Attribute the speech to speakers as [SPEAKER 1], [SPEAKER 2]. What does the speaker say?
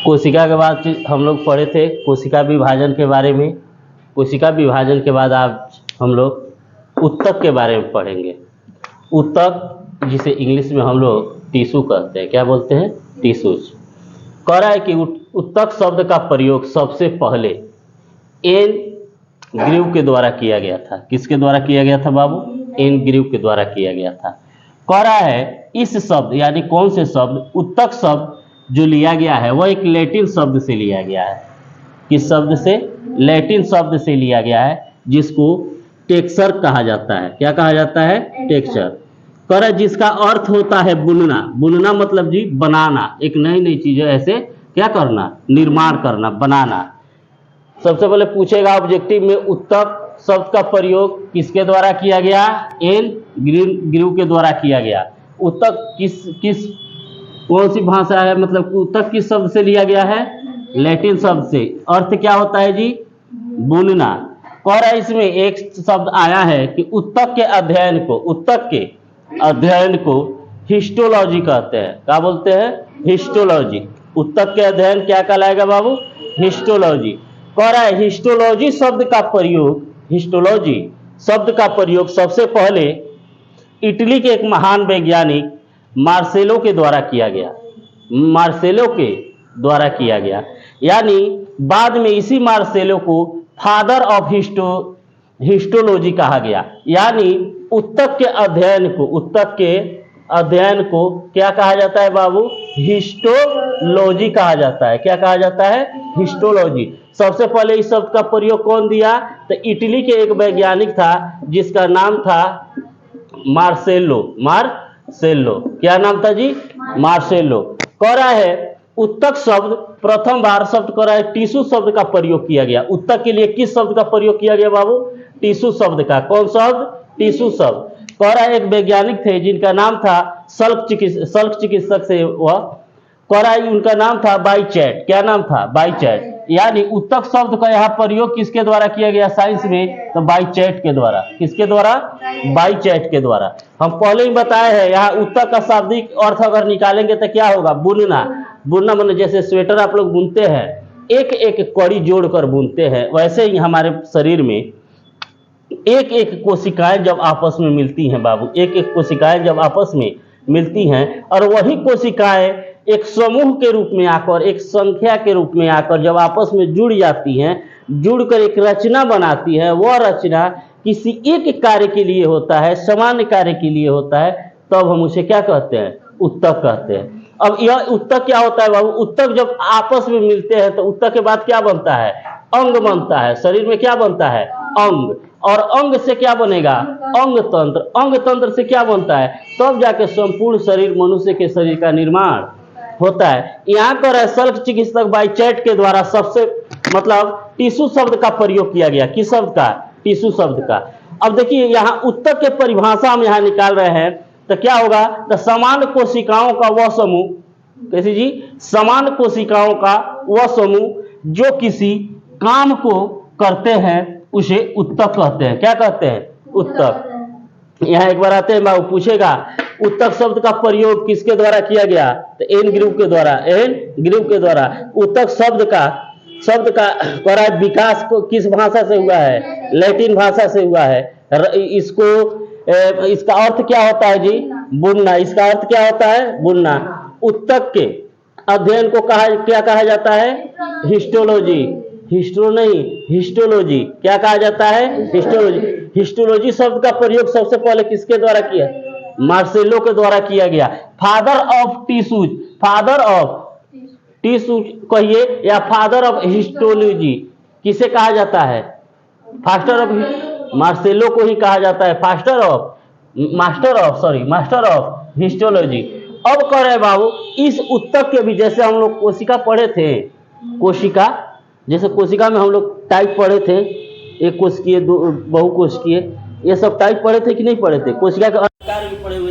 [SPEAKER 1] कोशिका के बाद हम लोग पढ़े थे कोशिका विभाजन के बारे में। कोशिका विभाजन के बाद आज हम लोग ऊतक के बारे में पढ़ेंगे। ऊतक जिसे इंग्लिश में हम लोग टिश्यू कहते हैं, क्या बोलते हैं? टिश्यूज। कह रहा है कि ऊतक शब्द का प्रयोग सबसे पहले एन ग्रीव के द्वारा किया गया था। किसके द्वारा किया गया था बाबू? एन ग्रीव के द्वारा किया गया था। कह रहा है इस शब्द यानी कौन से शब्द, ऊतक शब्द जो लिया गया है वह एक लैटिन शब्द से लिया गया है। किस शब्द से? लैटिन शब्द से लिया गया है, जिसको टेक्सचर कहा जाता है। क्या कहा जाता है? टेक्सचर। कह रहा है जिसका अर्थ होता है बुनना। बुनना मतलब जी बनाना, एक नई नई चीजें ऐसे क्या करना, निर्माण करना, बनाना। सबसे पहले पूछेगा ऑब्जेक्टिव में ऊतक शब्द का प्रयोग किसके द्वारा किया गया? एन ग्रीव के द्वारा किया गया। ऊतक किस कौन सी भाषा है, मतलब ऊतक किस शब्द से लिया गया है? लैटिन शब्द से। अर्थ क्या होता है जी? बुनना। कह रहा है इसमें एक शब्द आया है कि ऊतक के अध्ययन को हिस्टोलॉजी कहते हैं। क्या बोलते हैं? हिस्टोलॉजी। ऊतक के अध्ययन क्या कहलाएगा बाबू? हिस्टोलॉजी। कह रहा है हिस्टोलॉजी शब्द का प्रयोग सबसे पहले इटली के एक महान वैज्ञानिक मार्सेलो के द्वारा किया गया। यानी बाद में इसी मार्सेलो को फादर ऑफ हिस्टोलॉजी कहा गया। यानी ऊतक के अध्ययन को क्या कहा जाता है बाबू? हिस्टोलॉजी कहा जाता है। क्या कहा जाता है? हिस्टोलॉजी। सबसे पहले इस शब्द का प्रयोग कौन दिया? तो इटली के एक वैज्ञानिक था जिसका नाम था मार्सेलो। क्या नाम था जी? मार्सेलो। कह रहा है ऊतक शब्द प्रथम बार शब्द कह रहा है टिश्यू शब्द का प्रयोग किया गया। ऊतक के लिए किस शब्द का प्रयोग किया गया बाबू? टिश्यू शब्द का। कौन शब्द? टिश्यू शब्द। कह रहा है एक वैज्ञानिक थे जिनका नाम था शल्क चिकित्सक से वह, कह रहा है उनका नाम था बाइचैट। क्या नाम था? बाइचैट। यानी ऊतक शब्द का यहाँ प्रयोग किसके द्वारा किया गया साइंस में? तो बाइचैट के द्वारा। किसके द्वारा? बाइचैट के द्वारा। हम पहले ही बताए हैं यहाँ ऊतक का शाब्दिक अर्थ अगर निकालेंगे तो क्या होगा? बुनना। बुनना मतलब जैसे स्वेटर आप लोग बुनते हैं, एक एक कड़ी जोड़कर बुनते हैं, वैसे ही हमारे शरीर में एक एक कोशिकाएं जब आपस में मिलती हैं बाबू, एक एक कोशिकाएं जब आपस में मिलती हैं और वही कोशिकाएं एक समूह के रूप में आकर, एक संख्या के रूप में आकर जब आपस में जुड़ जाती हैं, जुड़कर एक रचना बनाती है, वह रचना किसी एक कार्य के लिए होता है, सामान्य कार्य के लिए होता है, तब हम उसे क्या कहते हैं? ऊतक कहते हैं। अब यह ऊतक क्या होता है बाबू? ऊतक जब आपस में मिलते हैं तो ऊतक के बाद क्या बनता है? अंग बनता है। शरीर में क्या बनता है? अंग। और अंग से क्या बनेगा? अंग तंत्र। अंग तंत्र से क्या बनता है? तब जाके संपूर्ण शरीर, मनुष्य के शरीर का निर्माण होता है। यहाँ पर शल्क चिकित्सक बाइचैट के द्वारा सबसे मतलब टिश्यू शब्द का प्रयोग किया गया। किस शब्द का? टिश्यू शब्द का। अब देखिए यहाँ ऊतक के परिभाषा हम यहाँ निकाल रहे हैं तो क्या होगा? तो समान कोशिकाओं का वह समूह, कैसे जी? समान कोशिकाओं का वह समूह जो किसी काम को करते हैं उसे ऊतक कहते हैं। क्या कहते हैं? ऊतक। यहाँ एक बार आते हैं, बाबू पूछेगा ऊतक शब्द का प्रयोग किसके द्वारा किया गया? तो एन ग्रीव के द्वारा। ऊतक शब्द का कह विकास को किस भाषा से हुआ है? लैटिन भाषा से हुआ है। इसका अर्थ क्या होता है जी? बुनना। इसका अर्थ क्या होता है? बुनना। ऊतक के अध्ययन को क्या कहा जाता है? हिस्टोलॉजी। हिस्टोलॉजी। क्या कहा जाता है? हिस्टोलॉजी। हिस्टोलॉजी शब्द का प्रयोग सबसे पहले किसके द्वारा किया? मार्सेलो के द्वारा किया गया। फादर ऑफ टिश्यूज कहिए या फादर ऑफ हिस्टोलॉजी किसे कहा जाता है? मार्सेलो को ही कहा जाता है मास्टर ऑफ हिस्टोलॉजी। अब कह रहे बाबू इस ऊतक के भी, जैसे हम लोग कोशिका पढ़े थे, कोशिका में हम लोग टाइप पढ़े थे, एक कोशिकीय, दो बहुकोशिकीय, ये सब टाइप पढ़े थे कि नहीं पढ़े थे? कोशिका के कार्य भी पढ़े हुए